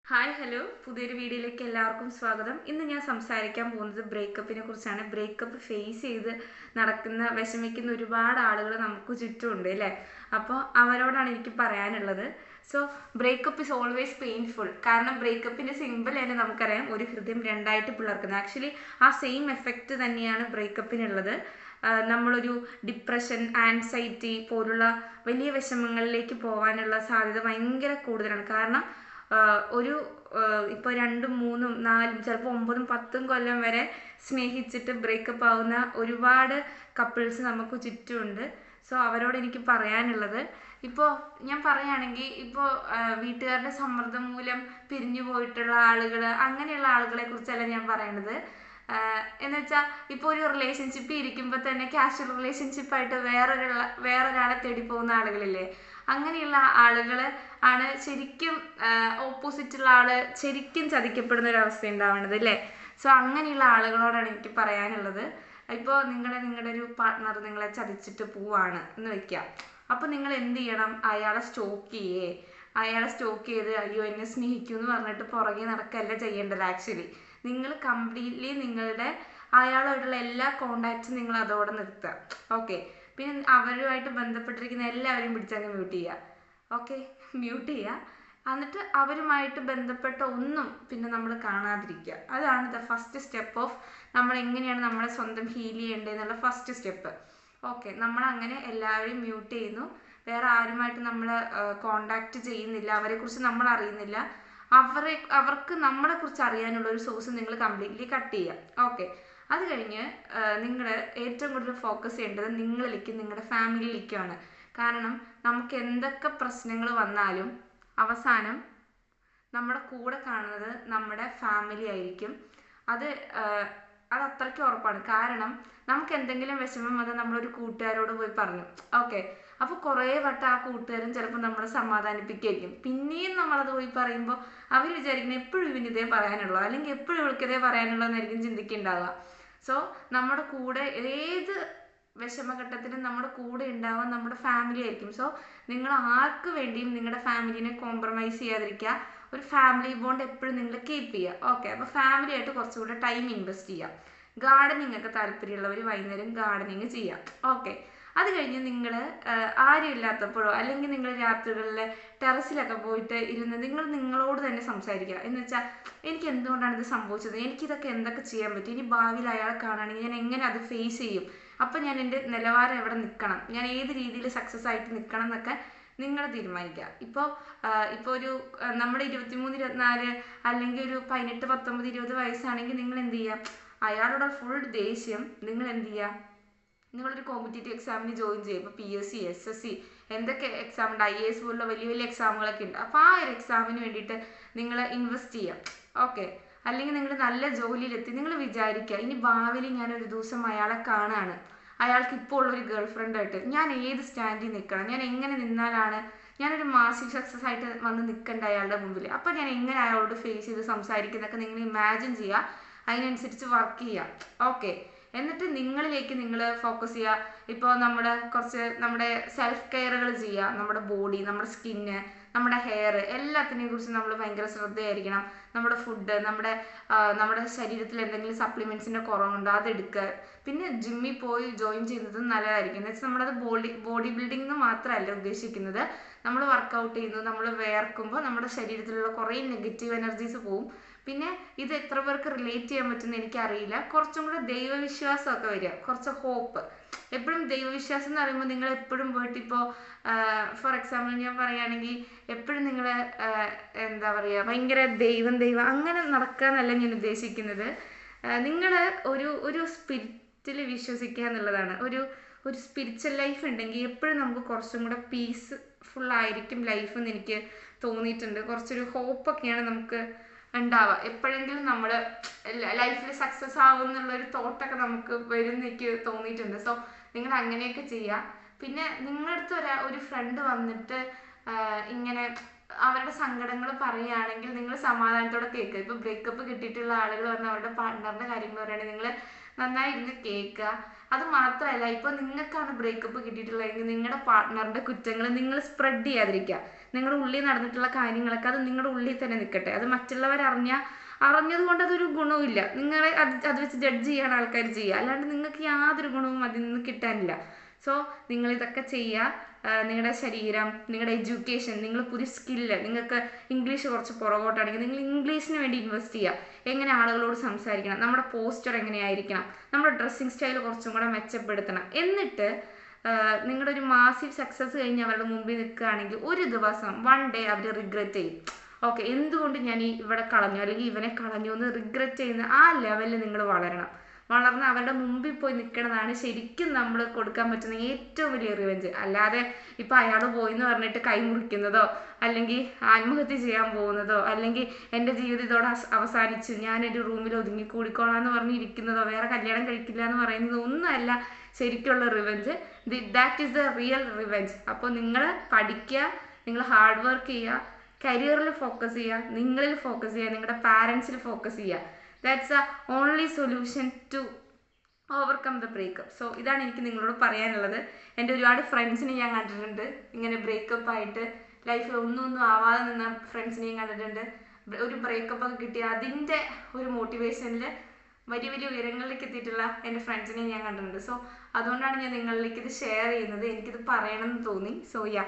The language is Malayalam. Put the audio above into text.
ഹായ് ഹലോ പുതിയൊരു വീഡിയോയിലേക്ക് എല്ലാവർക്കും സ്വാഗതം. ഇന്ന് ഞാൻ സംസാരിക്കാൻ പോകുന്നത് ബ്രേക്കപ്പിനെ കുറിച്ചാണ്. ബ്രേക്കപ്പ് ഫേസ് ചെയ്ത് വിഷമിക്കുന്ന ഒരുപാട് ആളുകൾ നമുക്ക് ചുറ്റുമുണ്ട് അല്ലേ? അപ്പോൾ അവരോടാണ് എനിക്ക് പറയാനുള്ളത്. So breakup is always painful. കാരണം ബ്രേക്കപ്പിൻ്റെ സിമ്പിൾ തന്നെ നമുക്കറിയാം, ഒരു ഹൃദയം രണ്ടായിട്ട് പിളർക്കുന്നത്. ആക്ച്വലി ആ സെയിം എഫക്റ്റ് തന്നെയാണ് ബ്രേക്കപ്പിനുള്ളത്. നമ്മളൊരു ഡിപ്രഷൻ, ആൻസൈറ്റി പോലുള്ള വലിയ വിഷമങ്ങളിലേക്ക് പോകാനുള്ള സാധ്യത ഭയങ്കര കൂടുതലാണ്. കാരണം ഒരു ഇപ്പോൾ 2, 3, 4 ചിലപ്പോൾ 9, 10 കൊല്ലം വരെ സ്നേഹിച്ചിട്ട് ബ്രേക്കപ്പ് ആവുന്ന ഒരുപാട് കപ്പിൾസ് നമുക്ക് ചുറ്റുമുണ്ട്. സോ അവരോട് എനിക്ക് പറയാനുള്ളത്, ഇപ്പോൾ ഞാൻ പറയുകയാണെങ്കിൽ ഇപ്പോൾ വീട്ടുകാരുടെ സമ്മർദ്ദം മൂലം പിരിഞ്ഞു പോയിട്ടുള്ള ആളുകൾ, അങ്ങനെയുള്ള ആളുകളെ കുറിച്ചല്ല ഞാൻ പറയണത്. എന്ന് വെച്ചാൽ ഇപ്പോൾ ഒരു റിലേഷൻഷിപ്പിൽ ഇരിക്കുമ്പോൾ തന്നെ കാഷ്വൽ റിലേഷൻഷിപ്പായിട്ട് വേറൊരാളെ തേടി പോകുന്ന ആളുകളില്ലേ? അങ്ങനെയുള്ള ആളുകൾ ആണ് ശരിക്കും ഓപ്പോസിറ്റുള്ള ആള് ശരിക്കും ചതിക്കപ്പെടുന്ന ഒരു അവസ്ഥ ഉണ്ടാവുന്നത് അല്ലേ? സോ അങ്ങനെയുള്ള ആളുകളോടാണ് എനിക്ക് പറയാനുള്ളത്. ഇപ്പോൾ നിങ്ങളുടെ ഒരു പാർട്ട്ണർ നിങ്ങളെ ചതിച്ചിട്ട് പോവാണ് എന്ന് വെക്കാം. അപ്പോൾ നിങ്ങൾ എന്ത് ചെയ്യണം? അയാളെ സ്റ്റോക്ക് ചെയ്ത് അയ്യോ എന്നെ സ്നേഹിക്കും എന്ന് പറഞ്ഞിട്ട് പുറകെ നടക്കല്ല ചെയ്യേണ്ടത്. ആക്ച്വലി നിങ്ങൾ കംപ്ലീറ്റ്ലി അയാളുമായിട്ടുള്ള എല്ലാ കോണ്ടാക്ട്സും നിങ്ങൾ അതോടെ നിർത്തുക. ഓക്കെ, പിന്നെ അവരുമായിട്ട് ബന്ധപ്പെട്ടിരിക്കുന്ന എല്ലാവരെയും പിടിച്ചങ്ങ് മ്യൂട്ട് ചെയ്യുക. എന്നിട്ട് അവരുമായിട്ട് ബന്ധപ്പെട്ട ഒന്നും പിന്നെ നമ്മൾ കാണാതിരിക്കുക. അതാണ് ദ ഫസ്റ്റ് സ്റ്റെപ്പ് ഓഫ് നമ്മൾ എങ്ങനെയാണ് നമ്മളെ സ്വന്തം ഹീൽ ചെയ്യേണ്ടതെന്നുള്ള ഫസ്റ്റ് സ്റ്റെപ്പ്. ഓക്കെ, നമ്മളങ്ങനെ എല്ലാവരെയും മ്യൂട്ട് ചെയ്യുന്നു. വേറെ ആരുമായിട്ട് നമ്മൾ കോണ്ടാക്ട് ചെയ്യുന്നില്ല. അവരെക്കുറിച്ച് നമ്മൾ അറിയുന്നില്ല. അവർക്ക് നമ്മളെക്കുറിച്ച് അറിയാനുള്ള ഒരു സോഴ്സ് നിങ്ങൾ കംപ്ലീറ്റ്ലി കട്ട് ചെയ്യുക. ഓക്കെ, അത് കഴിഞ്ഞ് നിങ്ങൾ ഏറ്റവും കൂടുതൽ ഫോക്കസ് ചെയ്യേണ്ടത് നിങ്ങളിലേക്കും നിങ്ങളുടെ ഫാമിലിയിലേക്കുമാണ്. കാരണം നമുക്ക് എന്തൊക്കെ പ്രശ്നങ്ങൾ വന്നാലും അവസാനം നമ്മുടെ കൂടെ കാണുന്നത് നമ്മുടെ ഫാമിലി ആയിരിക്കും. അത് അത്രയ്ക്ക് ഉറപ്പാണ്. കാരണം നമുക്ക് എന്തെങ്കിലും വിഷമം വന്നാൽ നമ്മളൊരു കൂട്ടുകാരോട് പോയി പറഞ്ഞു, ഓക്കെ, അപ്പോൾ കുറേ വട്ടം ആ കൂട്ടുകാരൻ ചിലപ്പോൾ നമ്മളെ സമാധാനിപ്പിക്കുകയായിരിക്കും. പിന്നെയും നമ്മളത് പോയി പറയുമ്പോൾ അവർ വിചാരിക്കുന്നത് എപ്പോഴും ഇവന് ഇതേ പറയാനുള്ളൂ, അല്ലെങ്കിൽ എപ്പോഴും ഇവൾക്കിതേ പറയാനുള്ളൂ എന്നായിരിക്കും ചിന്തിക്കുന്നുണ്ടാവുക. സോ നമ്മുടെ കൂടെ ഏത് വിഷമഘട്ടത്തിലും നമ്മുടെ കൂടെ ഉണ്ടാവുക നമ്മുടെ ഫാമിലി ആയിരിക്കും. സോ നിങ്ങൾ ആർക്ക് വേണ്ടിയും നിങ്ങളുടെ ഫാമിലിനെ കോംപ്രമൈസ് ചെയ്യാതിരിക്കുക. ഒരു ഫാമിലി ബോണ്ട് എപ്പോഴും നിങ്ങൾ കീപ്പ് ചെയ്യുക. ഓക്കെ, അപ്പോൾ ഫാമിലിയായിട്ട് കുറച്ചുകൂടെ ടൈം ഇൻവെസ്റ്റ് ചെയ്യുക. ഗാർഡനിങ് ഒക്കെ താല്പര്യമുള്ളവർ വൈകുന്നേരം ഗാർഡനിങ് ചെയ്യാം. ഓക്കെ, അത് കഴിഞ്ഞ് നിങ്ങൾ ആരും ഇല്ലാത്തപ്പോഴോ അല്ലെങ്കിൽ നിങ്ങൾ രാത്രികളിൽ ടെറസിലൊക്കെ പോയിട്ട് ഇരുന്ന് നിങ്ങളോട് തന്നെ സംസാരിക്കുക. എന്ന് വെച്ചാൽ എനിക്ക് എന്തുകൊണ്ടാണ് ഇത് സംഭവിച്ചത്, എനിക്കിതൊക്കെ എന്തൊക്കെ ചെയ്യാൻ പറ്റും, ഇനി ഭാവിയിൽ അയാളെ കാണുകയാണെങ്കിൽ ഞാൻ എങ്ങനെ അത് ഫേസ് ചെയ്യും, അപ്പം ഞാൻ എൻ്റെ നിലവാരം എവിടെ നിൽക്കണം, ഞാൻ ഏത് രീതിയിൽ സക്സസ് ആയിട്ട് നിൽക്കണം എന്നൊക്കെ നിങ്ങൾ തീരുമാനിക്കുക. ഇപ്പോൾ ഒരു നമ്മുടെ 23, 24 അല്ലെങ്കിൽ ഒരു 18, 19, 20 വയസ്സാണെങ്കിൽ നിങ്ങൾ എന്ത് ചെയ്യുക? അയാളുടെ ഫുൾ ദേഷ്യം നിങ്ങൾ എന്ത് ചെയ്യുക? നിങ്ങളൊരു കോമ്പറ്റേറ്റീവ് എക്സാമിന് ജോയിൻ ചെയ്യും. ഇപ്പോൾ PSC, SSC എന്തൊക്കെ എക്സാം ഉണ്ട്, IAS പോലുള്ള വലിയ വലിയ എക്സാമുകളൊക്കെ ഉണ്ട്. അപ്പോൾ ആ ഒരു എക്സാമിന് വേണ്ടിയിട്ട് നിങ്ങൾ ഇൻവെസ്റ്റ് ചെയ്യാം. ഓക്കെ, അല്ലെങ്കിൽ നിങ്ങൾ നല്ല ജോലിയിലെത്തി നിങ്ങൾ വിചാരിക്കുക, ഇനി ഭാവിയിൽ ഞാനൊരു ദിവസം അയാളെ കാണുകയാണ്, അയാൾക്ക് ഇപ്പോൾ ഉള്ളൊരു ഗേൾ ഫ്രണ്ടായിട്ട് ഞാൻ ഏത് സ്റ്റാൻഡിൽ നിൽക്കണം, ഞാൻ എങ്ങനെ നിന്നാലാണ് ഞാനൊരു മാസിക് സക്സസ് ആയിട്ട് വന്ന് നിൽക്കേണ്ട അയാളുടെ മുമ്പിൽ, അപ്പോൾ ഞാൻ എങ്ങനെ അയാളോട് ഫേസ് ചെയ്ത് സംസാരിക്കുന്നതൊക്കെ നിങ്ങൾ ഇമാജിൻ ചെയ്യുക. അതിനനുസരിച്ച് വർക്ക് ചെയ്യുക. ഓക്കെ, എന്നിട്ട് നിങ്ങളിലേക്ക് നിങ്ങൾ ഫോക്കസ് ചെയ്യുക. ഇപ്പോൾ നമ്മുടെ സെൽഫ് കെയറുകൾ ചെയ്യുക. നമ്മുടെ ബോഡി, നമ്മുടെ സ്കിന്ന്, നമ്മുടെ ഹെയർ എല്ലാത്തിനെയും കുറിച്ച് നമ്മൾ ഭയങ്കര ശ്രദ്ധയായിരിക്കണം. നമ്മുടെ ഫുഡ്, നമ്മുടെ ശരീരത്തിൽ എന്തെങ്കിലും സപ്ലിമെൻറ്റ്സിൻ്റെ കുറവുണ്ടോ അതെടുക്കുക. പിന്നെ ജിമ്മിൽ പോയി ജോയിൻ ചെയ്യുന്നതും നല്ലതായിരിക്കും. എന്ന് വെച്ചാൽ നമ്മളത് ബോഡി ബിൽഡിംഗ് എന്ന് മാത്രമല്ല ഉദ്ദേശിക്കുന്നത്. നമ്മൾ വർക്കൗട്ട് ചെയ്യുന്നു, നമ്മൾ വേർക്കുമ്പോൾ നമ്മുടെ ശരീരത്തിലുള്ള കുറേ നെഗറ്റീവ് എനർജീസ് പോവും. പിന്നെ ഇത് എത്ര പേർക്ക് റിലേറ്റ് ചെയ്യാൻ പറ്റുമെന്ന് എനിക്കറിയില്ല. കുറച്ചും കൂടെ ദൈവവിശ്വാസമൊക്കെ വരിക, കുറച്ച് ഹോപ്പ്. എപ്പോഴും ദൈവവിശ്വാസം എന്ന് പറയുമ്പോൾ നിങ്ങൾ എപ്പോഴും പോയിട്ട് ഇപ്പോൾ ഫോർ എക്സാമ്പിൾ ഞാൻ പറയുകയാണെങ്കിൽ എപ്പോഴും നിങ്ങൾ എന്താ പറയുക ഭയങ്കര ദൈവം അങ്ങനെ നടക്കുക എന്നല്ല ഞാൻ ഉദ്ദേശിക്കുന്നത്. നിങ്ങൾ ഒരു സ്പിരിറ്റിൽ വിശ്വസിക്കുക എന്നുള്ളതാണ്. ഒരു സ്പിരിച്വൽ ലൈഫ് ഉണ്ടെങ്കിൽ എപ്പോഴും നമുക്ക് കുറച്ചും കൂടെ പീസ്ഫുൾ ആയിരിക്കും ലൈഫ് എന്ന് എനിക്ക് തോന്നിയിട്ടുണ്ട്. കുറച്ചൊരു ഹോപ്പൊക്കെയാണ് നമുക്ക് ഉണ്ടാവുക. എപ്പോഴെങ്കിലും നമ്മൾ ലൈഫിൽ സക്സസ് ആവും എന്നുള്ളൊരു തോട്ടൊക്കെ നമുക്ക് വരും എനിക്ക് തോന്നിയിട്ടുണ്ട്. സോ നിങ്ങൾ അങ്ങനെയൊക്കെ ചെയ്യുക. പിന്നെ നിങ്ങളുടെ അടുത്ത് ഒരു ഫ്രണ്ട് വന്നിട്ട് ഇങ്ങനെ അവരുടെ സങ്കടങ്ങൾ പറയുകയാണെങ്കിൽ നിങ്ങൾ സമാധാനത്തോടെ കേൾക്കുക. ഇപ്പോൾ ബ്രേക്കപ്പ് കിട്ടിയിട്ടുള്ള ആളുകൾ വന്ന് അവരുടെ പാർട്ട്ണറിൻ്റെ കാര്യങ്ങൾ പറയുകയാണെങ്കിൽ നിങ്ങൾ നന്നായി ഇരുന്ന് കേൾക്കുക. അത് മാത്രമല്ല, ഇപ്പോൾ നിങ്ങൾക്കാണ് ബ്രേക്കപ്പ് കിട്ടിയിട്ടുള്ളതെങ്കിൽ നിങ്ങളുടെ പാർട്ട്ണറിൻ്റെ കുറ്റങ്ങൾ നിങ്ങൾ സ്പ്രെഡ് ചെയ്യാതിരിക്കുക. നിങ്ങളുടെ ഉള്ളിൽ നടന്നിട്ടുള്ള കാര്യങ്ങളൊക്കെ അത് നിങ്ങളുടെ ഉള്ളിൽ തന്നെ നിൽക്കട്ടെ. അത് അറിഞ്ഞത് കൊണ്ട് അതൊരു ഗുണവുമില്ല. നിങ്ങളെ അത് വെച്ച് ജഡ്ജ് ചെയ്യാണ് ആൾക്കാർ ചെയ്യുക, അല്ലാണ്ട് നിങ്ങൾക്ക് യാതൊരു ഗുണവും അതിൽ നിന്ന് കിട്ടാനില്ല. സോ നിങ്ങൾ ഇതൊക്കെ ചെയ്യുക. നിങ്ങളുടെ ശരീരം, നിങ്ങളുടെ എഡ്യൂക്കേഷൻ, നിങ്ങൾ പുതിയ സ്കില്ല്, നിങ്ങൾക്ക് ഇംഗ്ലീഷ് കുറച്ച് പുറകോട്ടാണെങ്കിൽ നിങ്ങൾ ഇംഗ്ലീഷിന് വേണ്ടി ഇൻവെസ്റ്റ് ചെയ്യുക. എങ്ങനെ ആളുകളോട് സംസാരിക്കണം, നമ്മുടെ പോസ്റ്റർ എങ്ങനെയായിരിക്കണം, നമ്മുടെ ഡ്രസ്സിങ് സ്റ്റൈൽ കുറച്ചും കൂടെ മെച്ചപ്പെടുത്തണം. എന്നിട്ട് നിങ്ങളുടെ ഒരു മാസീവ് സക്സസ് കഴിഞ്ഞ് അവരുടെ മുമ്പിൽ നിൽക്കുകയാണെങ്കിൽ ഒരു ദിവസം വൺ ഡേ അവർ റിഗ്രറ്റ് ചെയ്യും. ഓക്കെ, എന്തുകൊണ്ട് ഞാൻ ഇവിടെ കളഞ്ഞു അല്ലെങ്കിൽ ഇവനെ കളഞ്ഞു എന്ന് റിഗ്രറ്റ് ചെയ്യുന്ന ആ ലെവലിൽ നിങ്ങൾ വളർന്ന് അവരുടെ മുമ്പിൽ പോയി നിൽക്കണതാണ് ശരിക്കും നമ്മൾ കൊടുക്കാൻ പറ്റുന്ന ഏറ്റവും വലിയ റിവെഞ്ച്. അല്ലാതെ ഇപ്പം അയാൾ പോയി എന്ന് പറഞ്ഞിട്ട് കൈ മുറിക്കുന്നതോ അല്ലെങ്കിൽ ആത്മഹത്യ ചെയ്യാൻ പോകുന്നതോ അല്ലെങ്കിൽ എൻ്റെ ജീവിതം ഇതോടെ അവസാനിച്ചു, ഞാനൊരു റൂമിൽ ഒതുങ്ങി കൂടിക്കോളാന്ന് പറഞ്ഞിരിക്കുന്നതോ വേറെ കല്യാണം കഴിക്കില്ല എന്ന് പറയുന്നതോ ഒന്നുമല്ല ശരിക്കുള്ള revenge. That is the real revenge. അപ്പോൾ നിങ്ങൾ പഠിക്കുക, നിങ്ങൾ ഹാർഡ് വർക്ക് ചെയ്യുക, കരിയറിൽ ഫോക്കസ് ചെയ്യുക, നിങ്ങളിൽ ഫോക്കസ് ചെയ്യുക, നിങ്ങളുടെ പാരൻസിൽ ഫോക്കസ് ചെയ്യുക. That's the only solution to overcome the breakup. So ഇതാണ് എനിക്ക് നിങ്ങളോട് പറയാനുള്ളത്. എൻ്റെ ഒരുപാട് ഫ്രണ്ട്സിനെ ഞാൻ കണ്ടിട്ടുണ്ട് ഇങ്ങനെ ബ്രേക്കപ്പ് ആയിട്ട് ലൈഫിൽ ഒന്നും ആവാതെ നിന്ന ഫ്രണ്ട്സിനെയും കണ്ടിട്ടുണ്ട്. ഒരു ബ്രേക്കപ്പ് ഒക്കെ കിട്ടി അതിൻ്റെ ഒരു മോട്ടിവേഷനിൽ വലിയ വലിയ ഉയരങ്ങളിലേക്ക് എത്തിയിട്ടുള്ള എൻ്റെ ഫ്രണ്ട്സിനെയും ഞാൻ കണ്ടിട്ടുണ്ട്. സോ അതുകൊണ്ടാണ് ഞാൻ നിങ്ങളിലേക്ക് ഇത് ഷെയർ ചെയ്യുന്നത്. എനിക്കിത് പറയണമെന്ന് തോന്നി. So yeah.